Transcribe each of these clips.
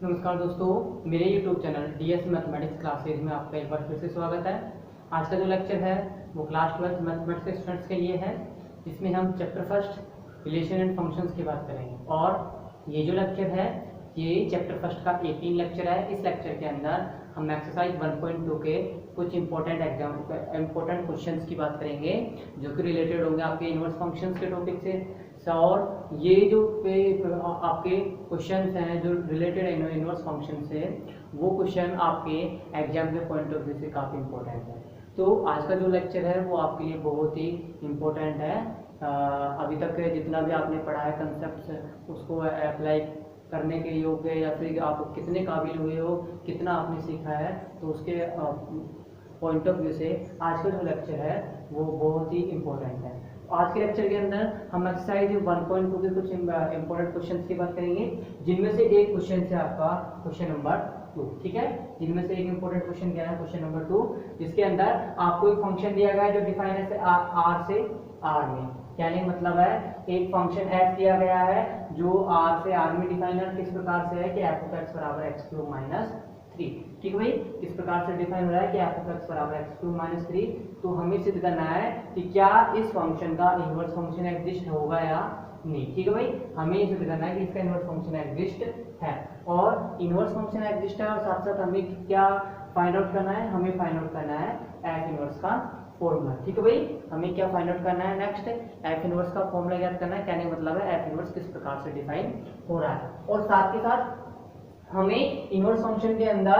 नमस्कार दोस्तों, मेरे YouTube channel DS mathematics classes में आपका एक बार फिर से स्वागत है। आज का जो लेक्चर है वो क्लास 12 मैथमेटिक्स के स्टूडेंट्स के लिए है, जिसमें हम chapter first relation and functions की बात करेंगे। और ये जो लेक्चर है ये चैप्टर फर्स्ट का 18 लेक्चर है। इस लेक्चर के अंदर हम एक्सरसाइज 1.2 के कुछ इंपॉर्टेंट क्वेश्चंस की बात करेंगे, जो कि रिलेटेड होंगे आपके इनवर्स फंक्शंस के टॉपिक से। और ये जो आपके क्वेश्चंस हैं जो रिलेटेड इनवर्स फंक्शन से, वो क्वेश्चन आपके एग्जाम के पॉइंट ऑफ व्यू से काफ़ी इंपॉर्टेंट है। तो आज का जो लेक्चर है वो आपके लिए बहुत ही इम्पोर्टेंट है। अभी तक जितना भी आपने पढ़ा है कंसेप्ट, उसको अप्लाई करने के योग्य या फिर आप कितने काबिल हुए हो, कितना आपने सीखा है, तो उसके पॉइंट ऑफ व्यू से आज का जो लेक्चर है वो बहुत ही इम्पोर्टेंट है। आज के लेक्चर के अंदर हम एक्सरसाइज 1.2 के कुछ इंपॉर्टेंट क्वेश्चंस की बात करेंगे, जिनमें से एक क्वेश्चन से आपका क्वेश्चन नंबर 2, ठीक है। जिनमें से एक इंपॉर्टेंट क्वेश्चन क्या है, क्वेश्चन नंबर 2, जिसके अंदर आपको एक फंक्शन दिया गया है जो डिफाइन है आर से आर में। कहने का मतलब है एक फंक्शन f दिया गया है जो r से r में डिफाइन है। किस प्रकार से है कि f of x बराबर x³ माइनस 3, ठीक है भाई। किस प्रकार से डिफाइन हो रहा है कि f of x बराबर x³ माइनस 3। तो हमें सिद्ध करना है कि क्या इस फंक्शन का इनवर्स फंक्शन एग्जिस्ट होगा या नहीं, ठीक है भाई। हमें सिद्ध करना है कि इसका इनवर्स फंक्शन एग्जिस्ट है, और इनवर्स फंक्शन एग्जिस्ट है, और साथ साथ हमें क्या फाइंड आउट करना है, हमें फाइंड आउट करना है f इनवर्स का फॉर्मूला, ठीक है भाई। हमें क्या फाइंड आउट करना है, नेक्स्ट f इनवर्स का फॉर्मूला याद करना है। कहने का मतलब है f इनवर्स किस प्रकार से डिफाइन हो रहा है, और साथ के साथ हमें इनवर्स फंक्शन के अंदर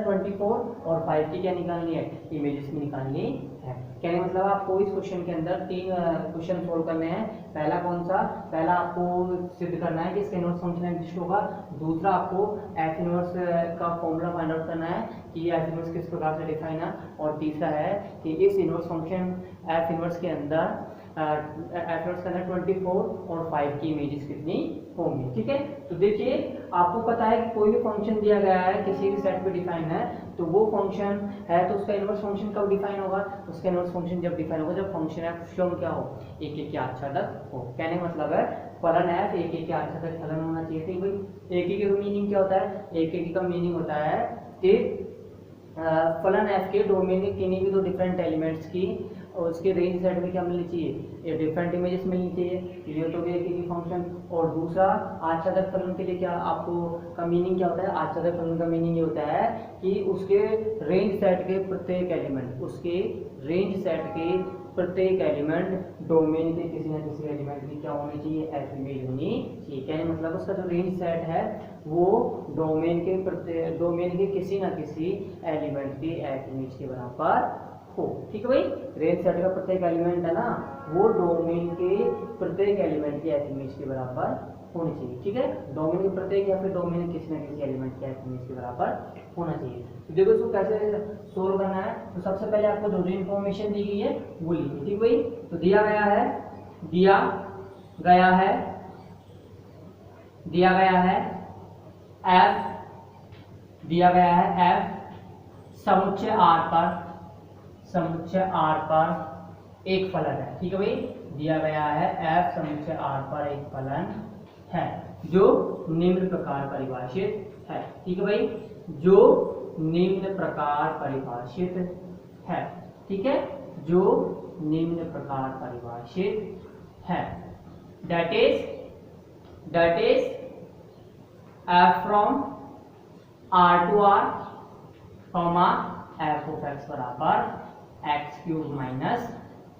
24 और 5 की क्या निकालनी है, इमेजेस की निकालनी है। कहने मतलब आपको इस क्वेश्चन के अंदर 3 क्वेश्चन सोल्व करने हैं। पहला कौन सा, पहला आपको सिद्ध करना है कि इसका इनवर्स फंक्शन एग्जिस्ट होगा। दूसरा आपको f इनवर्स का फॉर्मूला फाइंड आउट करना है कि f इनवर्स किस प्रकार से डिफाइन है। और तीसरा है कि इस इनवर्स फंक्शन f इनवर्स के अंदर 24 और 5 की इमेजेस कितनी होंगी, ठीक है। तो देखिए, आपको पता है कि कोई भी फंक्शन दिया गया है किसी भी सेट पे डिफाइन है, तो वो फंक्शन है तो उसका इनवर्स फंक्शन कब डिफाइन होगा, उसका इनवर्स फंक्शन जब डिफाइन होगा जब फंक्शन f शून्य क्या हो, 1 के आच्छादक हो। कहने का मतलब है फलन f 1 के आच्छादक फलन होना चाहिए, ठीक भाई। 1 का मीनिंग क्या होता है, 1 का मीनिंग होता है कि फलन f के डोमेन के किन्हीं भी दो डिफरेंट एलिमेंट्स की और उसके रेंज सेट में क्या मिलनी चाहिए, ये डिफरेंट इमेजेस मिलनी चाहिए। ये तो एक ही फंक्शन। और दूसरा आच्छादक फलन के लिए क्या आपको का मीनिंग क्या होता है, आच्छादक फलन का मीनिंग ये होता है कि उसके रेंज सेट के प्रत्येक एलिमेंट, उसके रेंज सेट के प्रत्येक एलिमेंट डोमेन के किसी न किसी एलिमेंट की क्या होनी चाहिए, f इमेज होनी चाहिए। कहने मतलब उसका जो रेंज सेट है वो डोमेन के किसी न किसी एलिमेंट की f इमेज के बराबर हो, ठीक है भाई। रेंज सेट का प्रत्येक एलिमेंट है ना, वो डोमेन के प्रत्येक एलिमेंट की f इमेज के बराबर होनी चाहिए, ठीक है। डोमेन के प्रत्येक या फिर डोमेन के किसी न किसी एलिमेंट की f इमेज के बराबर होना चाहिए। तो देखो इसको कैसे सोल्व करना है। तो सबसे पहले आपको जो इन्फॉर्मेशन दी गई है वो लिखिए, ठीक भाई। तो दिया गया है f समुच्चय R पर एक फलन है, ठीक है भाई। दिया गया है f समुच्चय R पर एक फलन है जो निम्न प्रकार परिभाषित है, ठीक है भाई। जो निम्न प्रकार परिभाषित है, ठीक है, जो निम्न प्रकार परिभाषित है, that is f from R to R, f of x बराबर x³ माइनस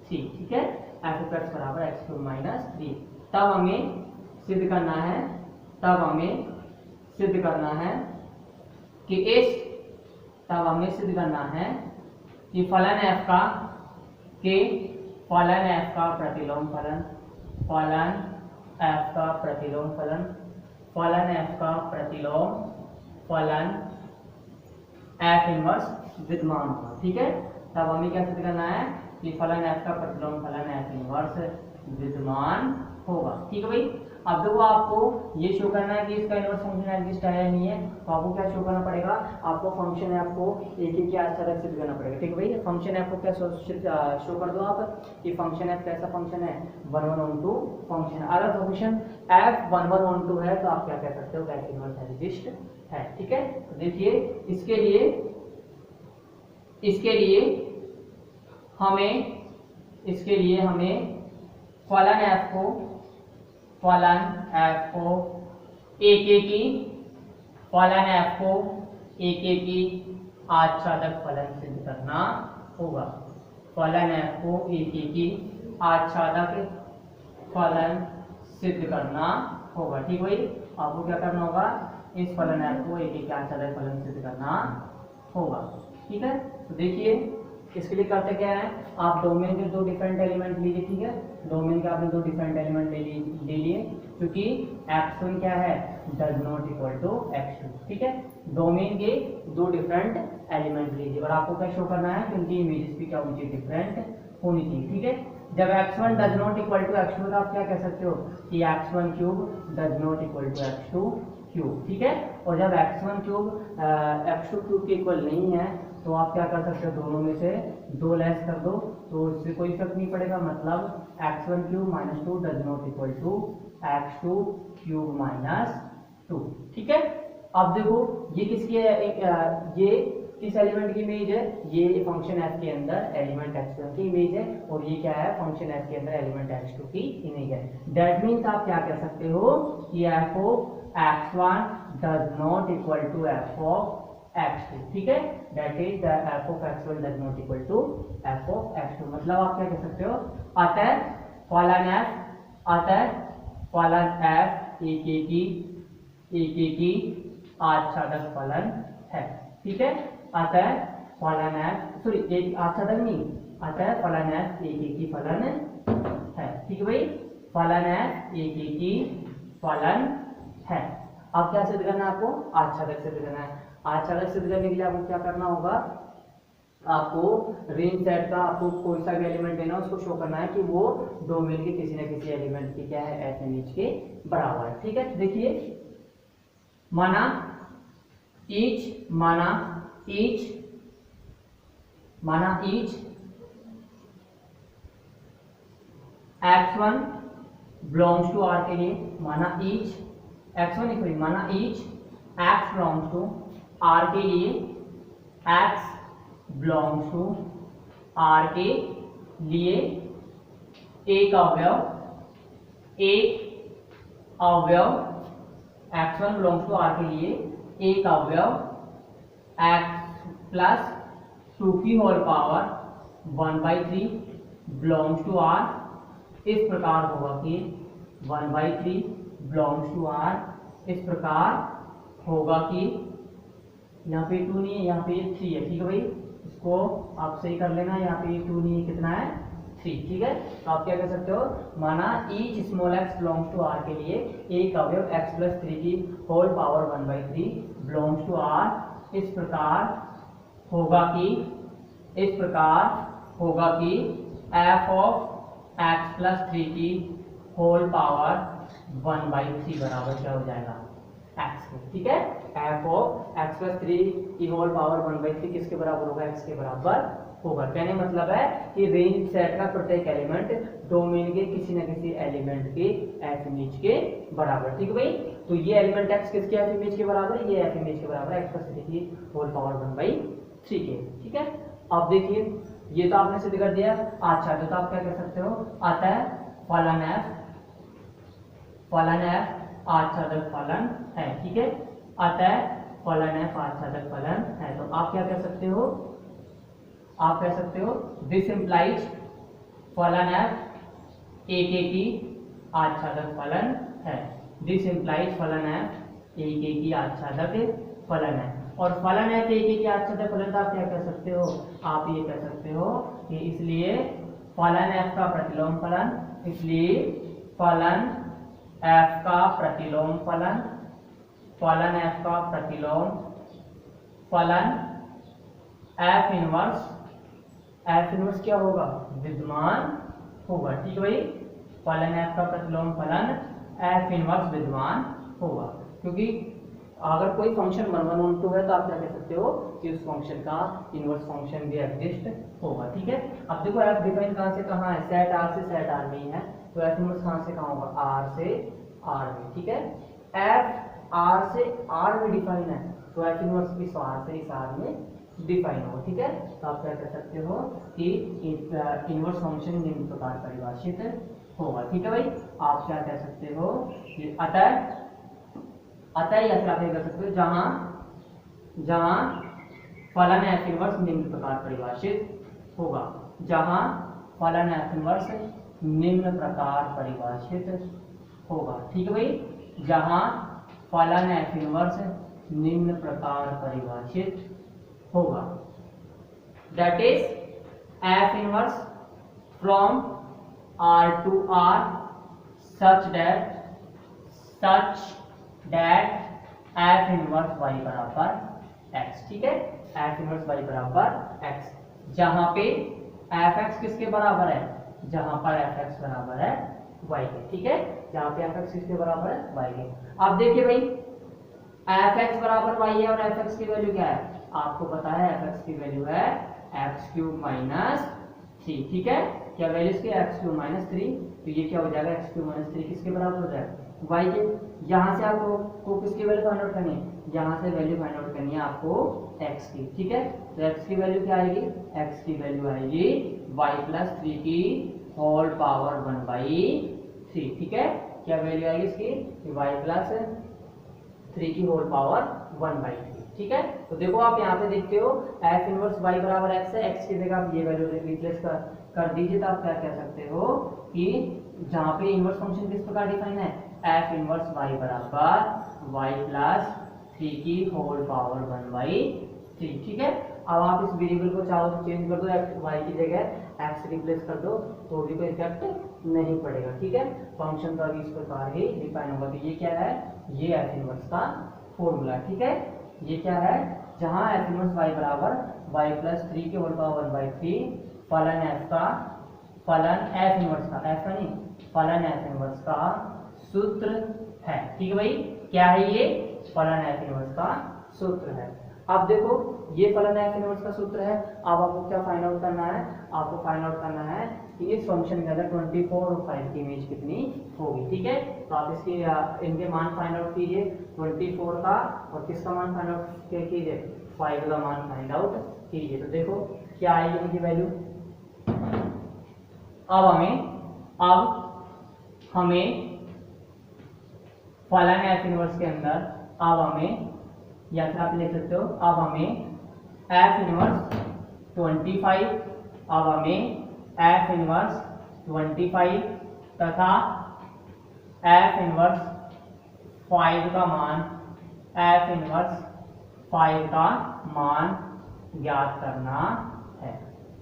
3, ठीक है। f of x बराबर x³ माइनस 3। तब हमें सिद्ध करना है कि फलन f का प्रतिलोम फलन, f इनवर्स विद्यमान होगा, ठीक है। तब हमें क्या सिद्ध करना है कि फलन f का प्रतिलोम फलन f इनवर्स विद्यमान होगा, ठीक है भाई। अब देखो आपको ये शो करना है कि इसका इनवर्स फंक्शन एग्जिस्ट है या नहीं है, तो आपको क्या शो करना पड़ेगा, आपको फंक्शन एफ को एक एक के आधार सिद्ध करना पड़ेगा। ठीक है भाई, फंक्शन एफ को क्या शो कर दो आप कि फंक्शन एफ कैसा फंक्शन है, 1 1 on 2 फंक्शन। अगर फंक्शन एफ 1 1 on 2 है तो आप क्या कह सकते हो, एफ इनवर्स एग्जिस्ट है। ठीक है, तो देखिए इसके लिए हमें फलन एफ को एक की आच्छादक फलन सिद्ध करना होगा। फलन एफ को एक की आच्छादक फलन सिद्ध करना होगा। ठीक भाई, आपको क्या करना होगा, इस फलन एफ को एक के आच्छादक फलन सिद्ध करना होगा। ठीक है, तो देखिए इसके लिए करते क्या है, आप डोमेन के दो डिफरेंट एलिमेंट लीजिए। ठीक है, डोमेन के आपने दो डिफरेंट एलिमेंट ले लिए, क्योंकि x1 क्या है, does not equal to x2। ठीक है, डोमेन के दो डिफरेंट एलिमेंट लीजिए और आपको क्या शो करना है कि उनकी इमेजेस भी क्या होनी चाहिए, डिफरेंट होनी चाहिए। ठीक है, जब x1 does not equal to x2 तो आप क्या कह सकते हो कि x1 cube does not equal to x2 cube. ठीक है, और जब x1 क्यूब x2 क्यूब के इक्वल नहीं है तो आप क्या कर सकते हो, दोनों में से 2 लेस कर दो तो इससे कोई फर्क नहीं पड़ेगा, मतलब x1 cube minus 2 does not equal to x2 cube minus 2। ठीक है, अब देखो ये किसकी है, ये किस एलिमेंट की इमेज है, ये फंक्शन f के अंदर एलिमेंट x1 की इमेज है और ये क्या है, फंक्शन f के अंदर एलिमेंट x2 की इमेज है। दैट मीन्स आप क्या कह सकते हो कि f of x1 does not equal to f of x2। ठीक है, that is the f of x1 does not equal to f of x2। मतलब आप क्या कह सकते हो, अतः फलन f एक की आच्छादक फलन है। ठीक है, अतः फलन f एक आच्छादक नहीं, अतः फलन f एक की फलन है। ठीक है भाई, फलन f एक की फलन है। अब क्या सिद्ध करना है आपको, आच्छादक सिद्ध करना है। आच्छादक सिद्ध करने के लिए आपको क्या करना होगा, आपको रेंज सेट का आपको कोई सा भी एलिमेंट देना उसको शो करना है कि वो डोमेन के किसी न किसी एलिमेंट की क्या है, एफ एन एच के बराबर है। ठीक है, देखिए माना each x1 belongs to r के लिए, माना ईच x1 इक्वल, माना each x belongs to r के लिए, x बिलोंग्स टू r के लिए एक अवयव x1 बिलोंग्स टू r के लिए एक अवयव x प्लस 2 की whole power 1/3 belongs to r इस प्रकार होगा कि 1/3 बिलोंग्स टू r इस प्रकार होगा कि यहाँ पे 2 नहीं है, यहाँ पे 3 है। ठीक है भाई, इसको आप सही कर लेना, यहाँ पे 2 नहीं है, कितना है 3। ठीक है, तो आप क्या कर सकते हो, माना each small x belongs to r के लिए एक अवयव x प्लस 3 की whole power 1/3 belongs to r इस प्रकार होगा कि f ऑफ x प्लस 3 की होल पावर 1/3 बराबर क्या हो जाएगा, x के। ठीक है, f ऑफ x प्लस 3 की होल पावर 1/3 किसके बराबर होगा, x के बराबर होगा। कहने मतलब है कि रेंज सेट का प्रत्येक एलिमेंट डोमेन के किसी न किसी एलिमेंट के एफ इमेज के बराबर। ठीक है भाई, तो ये एलिमेंट x किसके एफ इमेज के बराबर है, ये एफ इमेज के बराबर है x प्लस 3 की होल पावर 1/3 के। ठीक है, अब देखिए ये तो आपने सिद्ध कर दिया। अच्छा, तो आप क्या कर सकते हो, अतः फलन f आच्छादक फलन है। ठीक है, अतः फलन f आच्छादक फलन है। तो आप क्या कह सकते हो, आप कह सकते हो दिस इंप्लाइज फलन f एक की आच्छादक फलन है। दिस इंप्लाइज फलन f एक की आच्छादक फलन है। और फलन f एक की आच्छादक फलन, आप क्या कह सकते हो, आप ये कह सकते हो कि इसलिए फलन f का प्रतिलोम फलन, इसलिए फलन f का प्रतिलोम फलन, फलन f का प्रतिलोम फलन f इनवर्स क्या होगा, विद्यमान होगा। ठीक है भाई, फलन f का प्रतिलोम फलन एफ इनवर्स विद्यमान होगा, क्योंकि अगर कोई फंक्शन 1 1 1 2 है तो आप क्या कह सकते हो कि उस फंक्शन का इनवर्स फंक्शन भी एग्जिस्ट होगा। ठीक है, अब देखो एफ डिफाइन कहाँ से कहाँ है, सेट आर से सेट आर में ही है, तो एफ इनवर्स कहाँ से कहाँ होगा, आर से आर में। ठीक है, एफ आर से आर में डिफाइन है, तो एफ इनवर्स इस आर से इस आर में डिफाइन होगा। ठीक है, तो आप क्या कह सकते हो कि इनवर्स फंक्शन निम्न प्रकार परिभाषित होगा। ठीक है भाई, आप क्या कह सकते हो कि अतः या फिर आप ये कर सकते हो जहां फलन एफ इनवर्स निम्न प्रकार परिभाषित होगा, जहां फलन एफ इनवर्स निम्न प्रकार परिभाषित होगा। ठीक है भाई, जहां फलन एफ इनवर्स निम्न प्रकार परिभाषित होगा, that is F inverse from R to R such that F inverse y बराबर x। ठीक है, एफ इनवर्स y बराबर x, जहां पे एफ एक्स किसके बराबर है, जहां पर एफ एक्स बराबर है y के। ठीक है, जहां पे एफ एक्स किसके बराबर है, y के। अब देखिए भाई, एफ एक्स बराबर y है और एफ एक्स की वैल्यू क्या है, आपको पता है एफ एक्स की वैल्यू है एक्स क्यूब माइनस 3। ठीक है, क्या वैल्यू इसकी, एक्स क्यूब माइनस 3, तो ये क्या हो जाएगा, एक्स क्यूब माइनस 3 किसके बराबर हो जाएगा, y के। यहाँ से आपको किसकी वैल्यू फाइंड आउट करनी है, यहाँ से वैल्यू फाइंड आउट करनी है आपको x की। ठीक है, तो x की वैल्यू क्या आएगी, x की वैल्यू आएगी y प्लस 3 की होल पावर 1/3। ठीक है, क्या वैल्यू आएगी इसकी, y प्लस 3 की होल पावर 1/3। ठीक है, तो देखो आप यहाँ पे देखते हो एफ इनवर्स y बराबर x है, x की जगह आप ये वैल्यू रिप्लेस कर दीजिए, तो आप क्या कह सकते हो कि जहाँ पे इनवर्स फंक्शन किस प्रकार डिफाइन है, एफ इनवर्स y बराबर y प्लस 3 की होल पावर 1/3। ठीक है, अब आप इस वेरिएबल को चाहो तो चेंज कर दो, y की जगह x रिप्लेस कर दो, तो भी कोई इफेक्ट नहीं पड़ेगा। ठीक है, फंक्शन का भी इस प्रकार ही डिफाइन होगा। तो ये क्या है, ये एफ इनवर्स का फॉर्मूला। ठीक है, ये क्या है, जहां एफ इनवर्स y बराबर y प्लस 3 की होल पावर 1/3 फलन f का, फलन f इनवर्स का, f का नहीं, फलन f इनवर्स का सूत्र है। ठीक है भाई, क्या है ये, फलन f इनवर्स का सूत्र है। अब देखो ये फलन f इनवर्स का सूत्र है, अब आपको क्या फाइंड आउट करना है, आपको फाइंड आउट करना है कि इस फंक्शन के अंदर 24 और 5 की इमेज कितनी होगी। ठीक है, तो आप इसके इनके मान फाइंड आउट कीजिए, 24 का और किसका मान फाइंड आउट कीजिए, 5 का मान फाइंड आउट कीजिए। तो देखो क्या आएगी इनकी वैल्यू, अब हमें फलन एफ इनवर्स के अंदर, अब हमें, या फिर आप लिख सकते हो, अब हमें एफ इनवर्स 25, अब हमें एफ इनवर्स 25 तथा एफ इनवर्स 5 का मान, एफ इनवर्स 5 का मान ज्ञात करना है,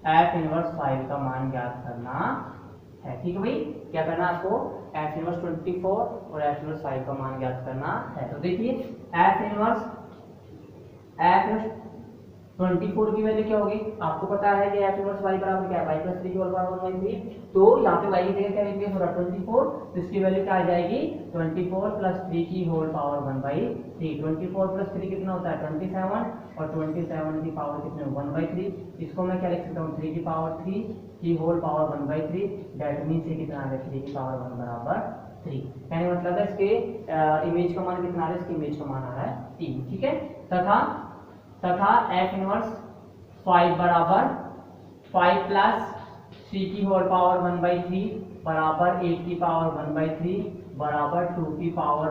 एफ इनवर्स 5 का मान ज्ञात करना है। ठीक है भाई, क्या करना है आपको, एफ इनवर्स 24 और एफ इनवर्स 5 का मान ज्ञात करना है। तो देखिए एफ इनवर्स 24 की वैल्यू क्या होगी, आपको पता है कि एफ इनवर्स y बराबर क्या है, y प्लस 3 की होल पावर 1/3, तो यहाँ पे y की जगह क्या रिप्लेस हो रहा है 24, तो इसकी वैल्यू क्या आ जाएगी, 24 प्लस 3 की होल पावर 1/3। 24 प्लस 3 कितना होता है 27, और 27 की पावर कितने 1/3, इसको मैं क्या लिख सकता हूँ 3 की पावर 3 की होल पावर 1/3, दैट मीन्स ये कितना आ गया 3 की पावर 1 बराबर 3। कहने मतलब है इसके इमेज का मान कितना आ रहा है, इसकी इमेज का मान आ रहा है 3। ठीक है, तथा एफ इनवर्स 5 बराबर 5 प्लस 3 की होल पावर 1/3 बराबर 8 की पावर 1/3 बराबर 2 की पावर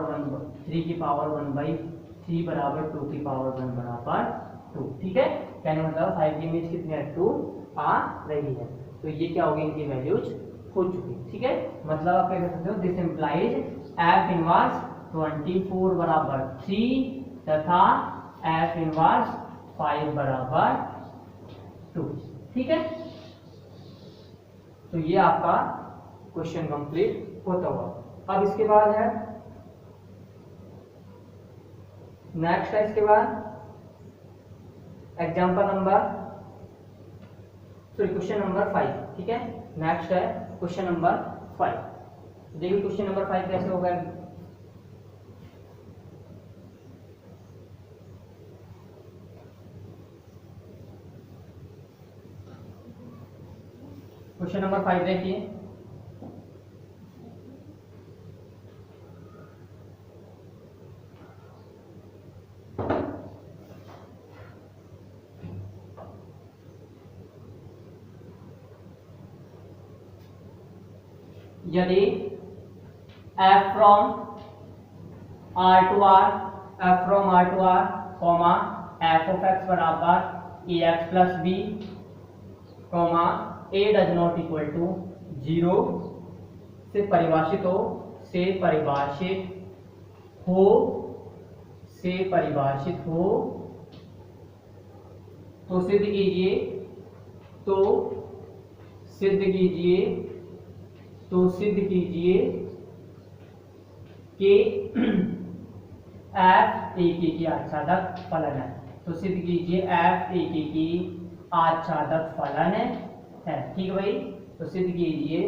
3 की पावर 1/3 बराबर 2 की पावर 1 बराबर 2। ठीक है, कहने मतलब 5 की इमेज कितनी है 2 आ रही है, तो ये क्या होगी, इनकी वैल्यूज हो चुकी। ठीक है, मतलब आप क्या कह सकते हो, दिस इंप्लाइज एफ इनवर्स 24 बराबर 3 तथा एफ इनवर्स 5 बराबर 2। ठीक है, तो ये आपका क्वेश्चन कंप्लीट होता हुआ। अब इसके बाद है नेक्स्ट है, इसके बाद example number, sorry question number 5। ठीक है, नेक्स्ट है क्वेश्चन नंबर 5। देखिए क्वेश्चन नंबर 5 कैसे होगा, क्वेश्चन नंबर 5 देखिए। यदि f from r to r, f from r to r, comma f of x बराबर ax plus b, comma a does not equal to 0 से परिभाषित हो, तो सिद्ध कीजिए कि f एक की आच्छादक फलन है। तो सिद्ध कीजिए f एक की आच्छादक फलन है। ठीक है भाई, तो सिद्ध कीजिए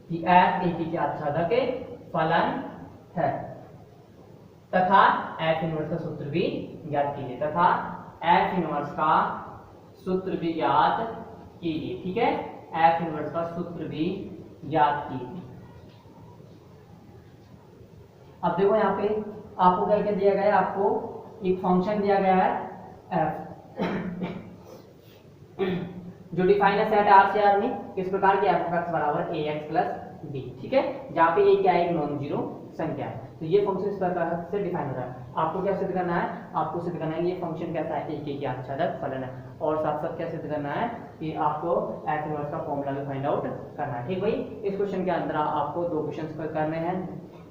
कि f एक की आच्छादक फलन है तथा f इनवर्स का सूत्र भी ज्ञात कीजिए, ठीक है, f इनवर्स का सूत्र भी ज्ञात कीजिए। अब देखो यहाँ पे आपको क्या क्या दिया गया है, आपको एक फंक्शन दिया गया है f जो डिफाइन है सेट आर से आर में किस प्रकार की f ऑफ x बराबर ax प्लस b, ठीक है, जहाँ पे a क्या है, एक नॉन जीरो संख्या है। तो ये फंक्शन इस प्रकार से डिफाइन हो रहा है। आपको क्या सिद्ध करना है, आपको सिद्ध करना है ये फंक्शन कैसा है, एक की आच्छादक फलन है, और साथ साथ क्या सिद्ध करना है कि आपको f इनवर्स का फॉर्मूला भी फाइंड आउट करना है। ठीक भाई, इस क्वेश्चन के अंदर आपको दो क्वेश्चन करने हैं,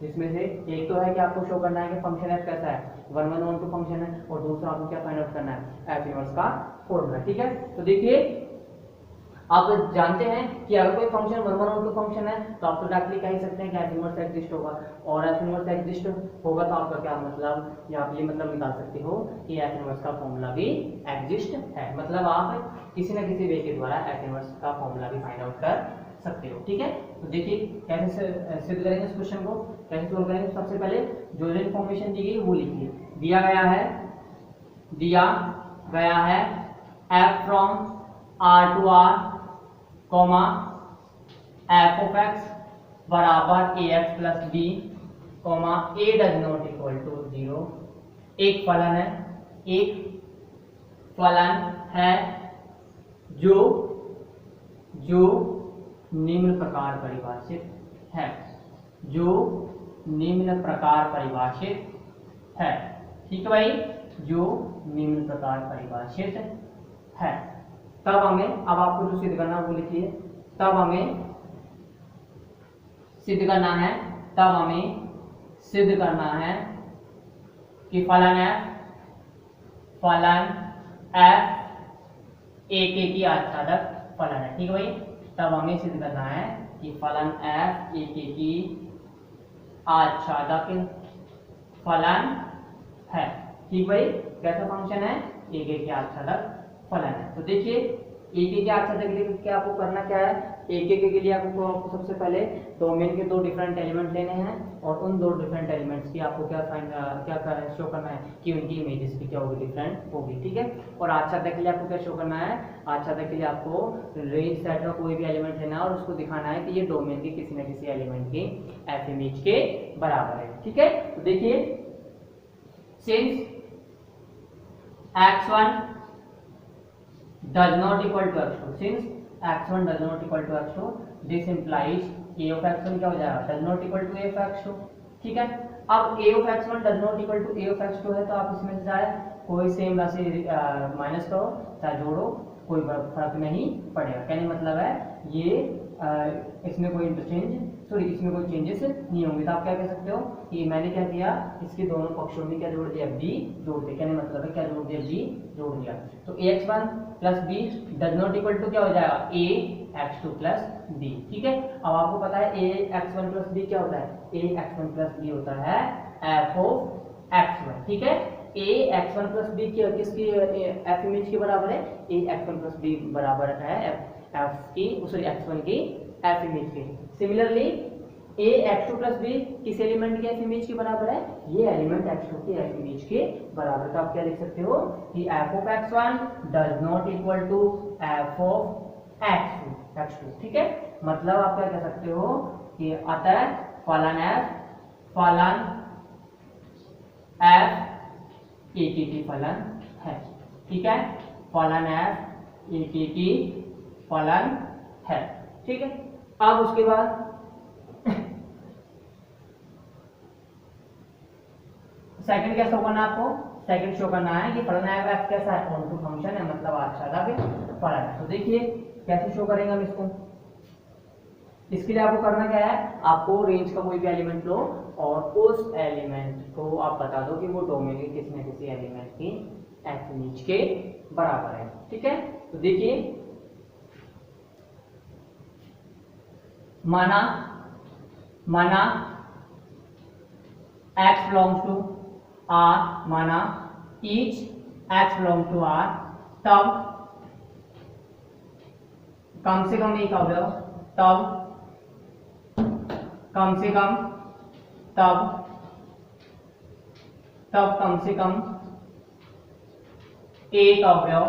जिसमें से एक तो है कि आपको शो करना है कि फंक्शन f कैसा है, 1 1 1 2 फंक्शन है, और दूसरा आपको क्या फाइंड आउट करना है, f इनवर्स का फॉर्मूला। ठीक है, तो देखिए आप जानते हैं कि अगर कोई फंक्शन 1 1 1 2 फंक्शन है तो आप तो डायरेक्टली कह सकते हैं कि f इनवर्स एग्जिस्ट होगा, और f इनवर्स एग्जिस्ट होगा तो आपका क्या मतलब, या आप ये मतलब निकाल सकते हो कि f इनवर्स का फॉर्मूला भी एग्जिस्ट है। मतलब आप किसी न किसी वे के द्वारा f इनवर्स का फॉर्मूला भी फाइंड आउट कर सकते हो। ठीक है, तो देखिए कैसे सिद्ध करेंगे इस क्वेश्चन को, कैसे सोल्व करेंगे। सबसे पहले जो इन्फॉर्मेशन दी गई वो लिखिए। दिया गया है f from r to r, comma f of x बराबर ax plus b, comma a does not equal to 0। एक फलन है जो निम्न प्रकार परिभाषित है, ठीक है भाई, जो निम्न प्रकार परिभाषित है। तब हमें, अब आपको जो सिद्ध करना है वो लिखिए, तब हमें सिद्ध करना है कि फलन f एक की आच्छादक फलन है। ठीक है भाई, तब हमें सिद्ध करना है कि फलन f एक की आच्छादक फलन है। ठीक भाई, कैसा फंक्शन है, एक की आच्छादक फलन है। तो देखिए एक के आच्छादक के लिए क्या आपको करना क्या है, एक के लिए आपको सबसे पहले डोमेन के दो डिफरेंट एलिमेंट लेने हैं, और उन दो डिफरेंट एलिमेंट्स की आपको क्या शो करना है कि उनकी इमेजेस भी क्या होगी, डिफरेंट होगी। ठीक है, और आच्छादक के लिए आपको क्या शो करना है, आच्छादक के लिए आपको रेंज सेट का कोई भी एलिमेंट लेना है और उसको दिखाना है कि ये डोमेन के किसी न किसी एलिमेंट के एफ इमेज के बराबर है। ठीक है, तो देखिए since x1 does not equal to x2, since x1 does not equal to x2, this implies a of x1 क्या हो जाएगा, does not equal to a of x2। ठीक है, अब a of x1 does not equal to a of x2 है, तो आप इसमें से चाहे कोई सेम राशि माइनस करो चाहे जोड़ो, कोई फर्क नहीं पड़ेगा। कहने मतलब है ये इसमें कोई इसमें कोई चेंजेस नहीं होंगे। तो आप क्या कह सकते हो कि मैंने क्या किया, इसके दोनों पक्षों में क्या जोड़ दिया, b जोड़ दिया। कहने मतलब है क्या जोड़ दिया, b जोड़ दिया। तो ax1 plus b does not equal to क्या हो जाएगा, ax2 प्लस b। ठीक है, अब आपको पता है ax1 प्लस b क्या होता है, ax1 प्लस b होता है f ऑफ x1। ठीक है, ax1 प्लस b किसकी f इमेज के बराबर है, ax1 प्लस b बराबर है x1 की f इमेज के। सिमिलरली ax2 प्लस b किस एलिमेंट के f इमेज के बराबर है, ये एलिमेंट x2 के f इमेज के बराबर। तो आप क्या लिख सकते हो कि f of x1 does not equal to f of x2, ठीक है। मतलब आप क्या कह सकते हो कि अतः फलन f ATT फलन है, ठीक है। फलन f ATT फलन है, ठीक है। अब उसके बाद सेकंड क्या शो करना है आपको, सेकंड शो करना है कि फलन f कैसा है, ऑनटू फंक्शन है, मतलब आच्छादक फलन है। तो देखिए कैसे शो करेंगे हम इसको। इसके लिए आपको करना क्या है, आपको रेंज का कोई भी एलिमेंट लो और उस एलिमेंट को आप बता दो कि वो डोमेन के किसी न किसी एलिमेंट की f नीच के बराबर है, ठीक है। तो देखिए माना x belongs to R, माना each x belongs to R, तब कम से कम एक अवयव, तब कम से कम एक अवयव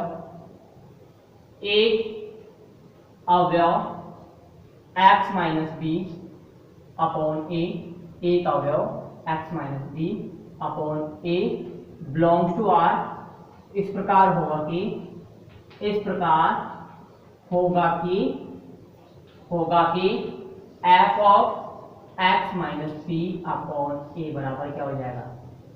x minus B upon A, एक अवयव x minus B upon A belongs to R इस प्रकार होगा कि f of x minus B upon A बराबर क्या हो जाएगा,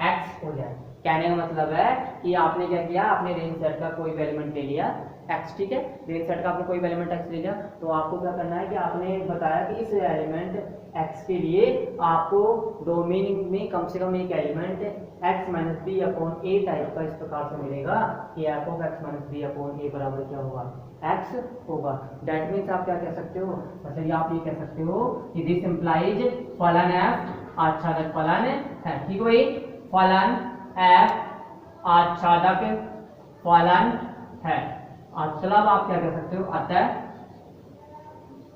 x हो जाएगा। कहने का मतलब है कि आपने क्या किया, आपने रेंज सेट का कोई भी एलिमेंट ले लिया x, ठीक है। रेंज सेट का आपने कोई भी एलिमेंट x ले लिया, तो आपको क्या करना है कि आपने बताया कि इस एलिमेंट x के लिए आपको डोमेन में कम से कम एक element x minus B upon A type का इस प्रकार से मिलेगा कि f of x minus B upon A बराबर क्या होगा, x होगा। दैट मीन्स आप क्या कह सकते हो, मतलब ये आप ये कह सकते हो कि दिस इंप्लाइज फलन f आच्छादक फलन है, ठीक है भाई। फलन f आच्छादक फलन है। मतलब आप क्या कह सकते हो, अतः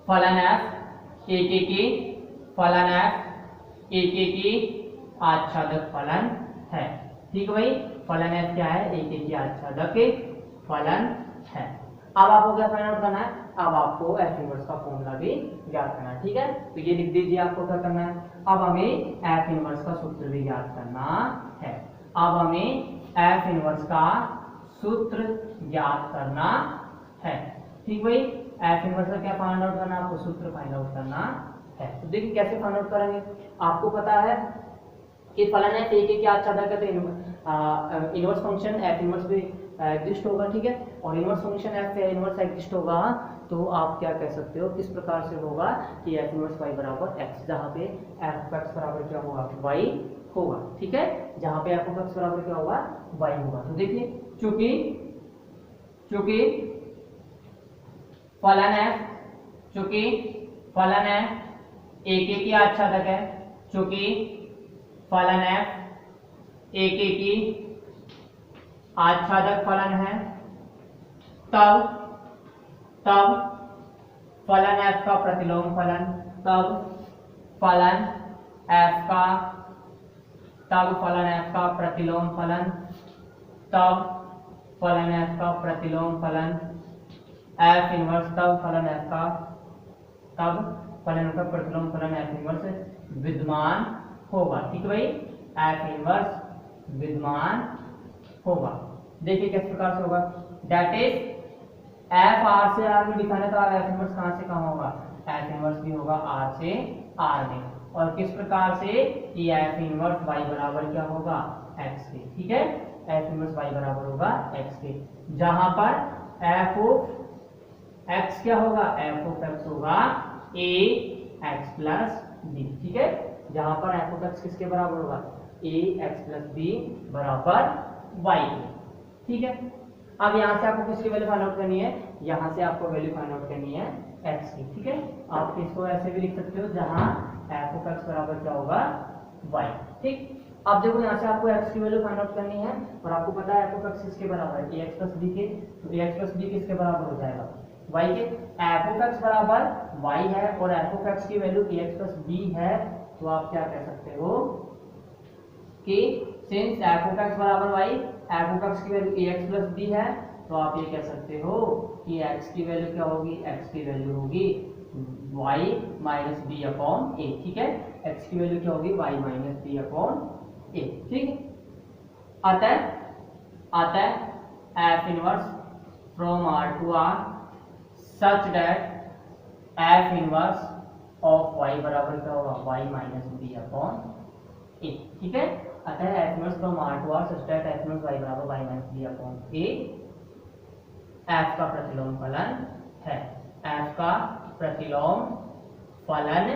फलन f AKK आच्छादक फलन है, ठीक है भाई। फलन f क्या है, AKK आच्छादक फलन है। अब आपको क्या फाइंड आउट करना है, अब आपको f इनवर्स का फॉर्मूला भी ज्ञात करना है, ठीक है। तो ये लिख दीजिए आपको क्या करना है, अब हमें f इनवर्स का सूत्र भी ज्ञात करना है। अब हमें f इनवर्स का सूत्र ज्ञात करना है, ठीक भाई। f इनवर्स का क्या फाइंड आउट करना है, आपको सूत्र फाइंड आउट करना है। तो देखिए कैसे फाइंड आउट करेंगे, आपको पता है कि फलन f AKK क्या आच्छादक है, तो इनवर्स फंक्शन f इनवर्स भी एग्जिस्ट होगा, ठीक है। और inverse function f inverse exist होगा तो आप क्या कह सकते हो, किस प्रकार से होगा कि f इनवर्स y बराबर x, जहाँ पे f ऑफ x बराबर क्या होगा, y होगा, ठीक है। जहाँ पे f ऑफ x बराबर क्या होगा, y होगा। तो देखिए चूंकि फलन f AKK आच्छादक है, चूंकि फलन f AKK आच्छादक फलन है, तब फलन f का प्रतिलोम फलन, तब फलन f का प्रतिलोम फलन, तब फलन f का प्रतिलोम फलन f इनवर्स, तब फलन f का प्रतिलोम फलन f इनवर्स विद्यमान होगा, ठीक है भाई। f इनवर्स विद्यमान होगा। देखिए किस प्रकार से होगा, दैट इज f r से r में दिखाने तो f इनवर्स कहां से कहां होगा, f इनवर्स भी होगा r से r में। और किस प्रकार से कि f इनवर्स y बराबर क्या होगा, x के, ठीक है। f इनवर्स y बराबर होगा x के, जहां पर f ऑफ x क्या होगा, f ऑफ x होगा a x प्लस b, ठीक है। जहां पर f ऑफ x किसके बराबर होगा, a x प्लस b बराबर y के, ठीक है। अब यहाँ से आपको किसकी वैल्यू फाइंड आउट करनी है, यहाँ से आपको वैल्यू फाइंड आउट करनी है x की, ठीक है। आप इसको ऐसे भी लिख सकते हो जहाँ f ऑफ x बराबर क्या होगा, y, ठीक। अब देखो यहाँ से आपको x की वैल्यू फाइंड आउट करनी है और आपको पता है f ऑफ x किसके बराबर है, ax प्लस b के। तो ax प्लस b किसके बराबर हो जाएगा, y के। f ऑफ x बराबर y है और f ऑफ x की वैल्यू ax प्लस b है, तो आप क्या कह सकते हो कि सिंस f ऑफ x बराबर y, f ऑफ x की वैल्यू ax प्लस b है, तो आप ये कह सकते हो कि x की वैल्यू क्या होगी, x की वैल्यू होगी y minus B upon A. ठीक है, x की वैल्यू क्या होगी, y minus B upon A. ठीक है, अतः f inverse from r to r such that f inverse of y बराबर क्या होगा, y minus B upon A. ठीक है, अतः f inverse from r to r such that f inverse y बराबर y minus B upon A f का प्रतिलोम फलन है, f का प्रतिलोम फलन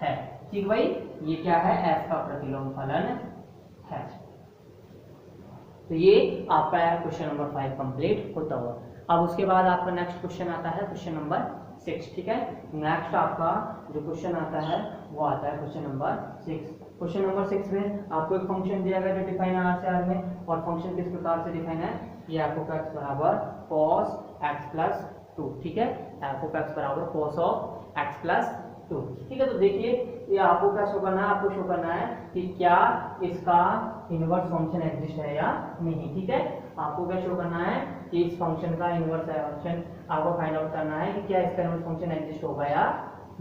है। ठीक भाई, ये क्या है, f का प्रतिलोम फलन है। तो ये आपका क्वेश्चन नंबर 5 कंप्लीट होता हुआ। अब उसके बाद आपका नेक्स्ट क्वेश्चन आता है क्वेश्चन नंबर 6। ठीक है, नेक्स्ट आपका जो क्वेश्चन आता है वो आता है क्वेश्चन नंबर 6। क्वेश्चन नंबर 6 में आपको एक फंक्शन दिया गया जो डिफाइन है आर से आर में, और फंक्शन किस प्रकार से डिफाइन है, ये आपको x बराबर cos x प्लस 2। ठीक है, आपको x बराबर cos ऑफ x प्लस 2। ठीक है, तो देखिए ये आपको क्या शो करना है, आपको शो करना है कि क्या इसका इनवर्स फंक्शन एग्जिस्ट है या नहीं। ठीक है, आपको क्या शो करना है कि इस फंक्शन का इनवर्स फंक्शन आपको फाइंड आउट करना है कि क्या इसका इनवर्स फंक्शन एग्जिस्ट होगा या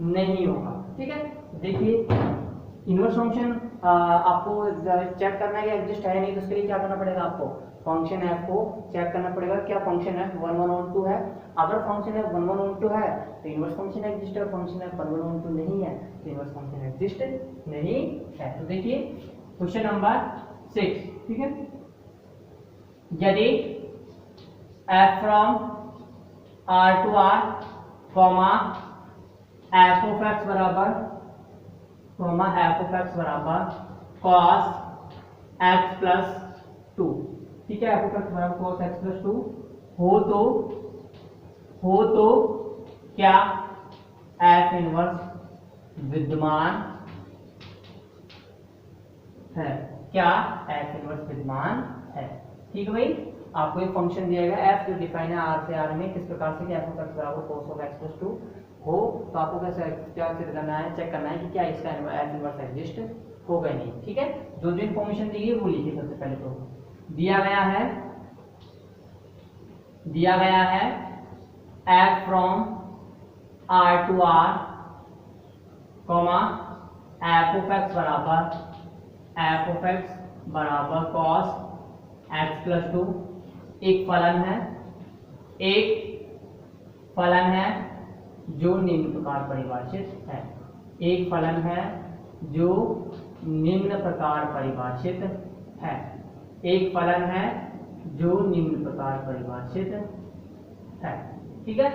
नहीं होगा। ठीक है, देखिए इनवर्स फंक्शन आपको चेक करना है कि एग्जिस्ट है नहीं, तो उसके लिए क्या करना पड़ेगा, आपको फंक्शन f को चेक करना पड़ेगा, क्या फंक्शन f 1 1 on 2 है। अगर फंक्शन f 1 1 on 2 है तो इनवर्स फंक्शन एग्जिस्ट है, फंक्शन f 1 1 on 2 नहीं है तो इनवर्स फंक्शन एग्जिस्ट नहीं है। तो देखिए क्वेश्चन नंबर 6। ठीक है, यदि f from r to r comma f of x बराबर cos x प्लस 2। ठीक है, f ऑफ x बराबर cos x प्लस 2 हो तो क्या f इनवर्स विद्यमान है, क्या f इनवर्स विद्यमान है। ठीक है भाई, आपको एक फंक्शन दिया गया f जो डिफाइन है r से r में किस प्रकार से कि f ऑफ x बराबर cos ऑफ x प्लस 2 हो, तो आपको क्या करना है, चेक करना है कि क्या इसका f इनवर्स एग्जिस्ट होगा नहीं। ठीक है, जो जो इन्फॉर्मेशन दी है वो लिखिए। सबसे पहले तो दिया गया है f from r to r comma f of x बराबर cos x प्लस 2 एक फलन है जो निम्न प्रकार परिभाषित है, एक फलन है जो निम्न प्रकार परिभाषित है, एक फलन है जो निम्न प्रकार परिभाषित है। ठीक है,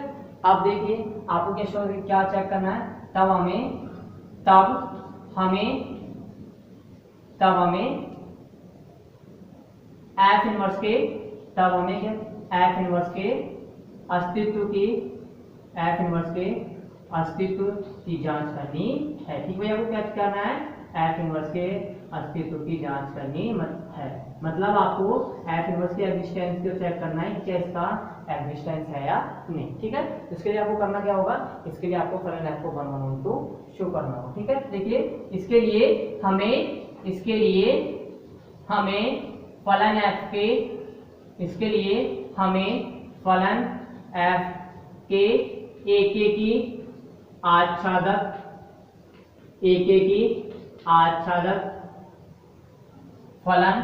अब देखिए आपको क्या चेक करना है, तब हमें f इनवर्स के अस्तित्व की जांच करनी है। ठीक भैया, आपको क्या करना है, f इनवर्स के अस्तित्व की जांच करनी है, मतलब आपको f इनवर्स के एग्जिस्टेंस को चेक करना है कि इसका एग्जिस्टेंस है या नहीं। ठीक है, इसके लिए आपको करना क्या होगा, इसके लिए आपको फलन f को 1 1 on 2 शो करना होगा। ठीक है, देखिए इसके लिए हमें फलन f के एक की आच्छादक फलन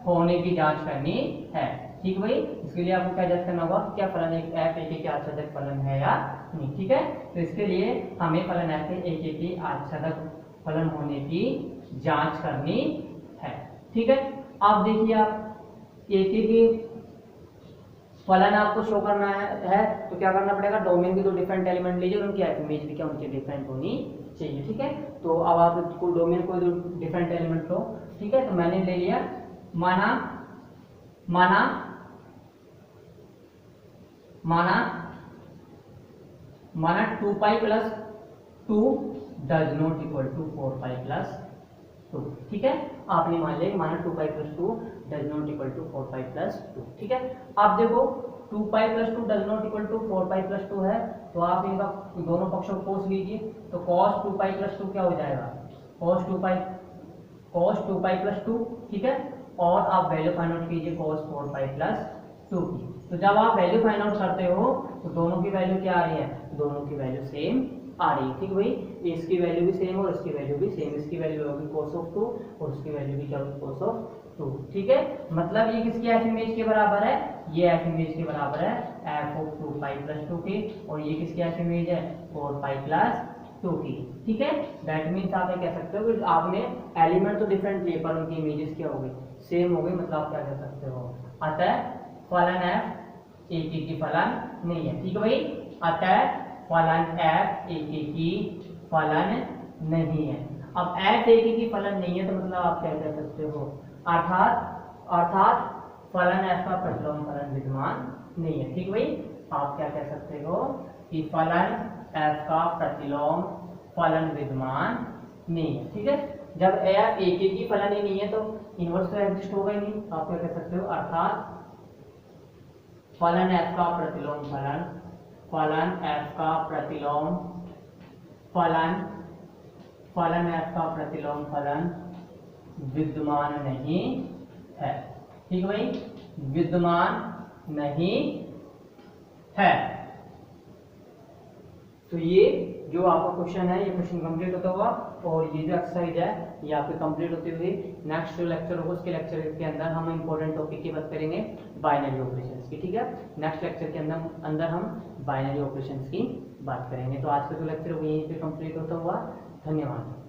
होने की जांच करनी है। ठीक भाई, इसके लिए आपको क्या जांच करना होगा, क्या फलन f एक के आच्छादक फलन है या नहीं। ठीक है, तो इसके लिए हमें फलन f के एक की आच्छादक फलन होने की जांच करनी है। ठीक है, अब देखिए आप एक की फलन आपको शो करना है तो क्या करना पड़ेगा, डोमेन के दो डिफरेंट एलिमेंट लीजिए और उनकी इमेज भी क्या उनके डिफरेंट होनी चाहिए। ठीक है, तो अब आप डोमेन को दो डिफरेंट एलिमेंट लो। ठीक है, तो मैंने ले लिया माना 2 pi plus 2 does not equal to 4 pi plus 2। ठीक है, आपने मान लिया माना 2 pi plus 2 does not equal to 4 pi plus 2। ठीक है, आप देखो 2 pi plus 2 does not equal to 4 pi plus 2 है, तो आप इनका दोनों पक्षों को कोस लीजिए, तो cos 2 पाई प्लस 2 क्या हो जाएगा, cos 2 पाई प्लस 2। ठीक है, और आप वैल्यू फाइंड आउट कीजिए cos 4 पाई प्लस 2 की। तो जब आप वैल्यू फाइंड आउट करते हो तो दोनों की वैल्यू क्या आ रही है, दोनों की वैल्यू सेम आ रही है, ठीक भाई। इसकी वैल्यू भी सेम और इसकी वैल्यू भी सेम, इसकी वैल्यू होगी cos ऑफ 2 और उसकी वैल्यू भी क्या होगी cos ऑफ 2, ठीक है। मतलब ये किसकी एफ इमेज के बराबर है, ये एफ इमेज के बराबर है एफ ऑफ 2 पाई प्लस 2 की, और ये किसकी एफ इमेज है 4 पाई प्लस 2 की, ठीक है। दैट मीन्स आप ये कह सकते हो कि आपने एलिमेंट तो डिफरेंट लिए पर उनकी इमेजेस क्या हो गई, सेम हो गई, मतलब आप क्या कह सकते हो, अतः फलन एफ एक एक की फलन नहीं है, ठीक है भाई। अतः फलन एफ एक एक की फलन नहीं है। अब एफ एक एक की फलन नहीं है तो मतलब आप क्या कह सकते हो, अर्थात फलन एफ का प्रतिलोम फलन विद्यमान नहीं है, ठीक भाई। आप क्या कह सकते हो कि फलन एफ का प्रतिलोम फलन विद्यमान नहीं है, ठीक है। जब एफ एक एक की फलन ही नहीं है तो इनवर्स तो एग्जिस्ट होगा ही नहीं, आप क्या कह सकते हो, अर्थात फलन एफ का प्रतिलोम फलन, फलन एफ का प्रतिलोम फलन एफ का प्रतिलोम फलन विद्यमान नहीं है, ठीक भाई, विद्यमान नहीं है। तो ये जो आपका क्वेश्चन है, ये क्वेश्चन कंप्लीट होता हुआ, और ये जो एक्सरसाइज है ये आपकी कंप्लीट होती हुई नेक्स्ट जो लेक्चर होगा उसके लेक्चर के अंदर हम इंपॉर्टेंट टॉपिक की बात करेंगे बाइनरी ऑपरेशंस की, ठीक है। नेक्स्ट लेक्चर के अंदर हम बाइनरी ऑपरेशंस की बात करेंगे। तो आज का जो लेक्चर वो यहीं पे कंप्लीट होता हुआ, धन्यवाद।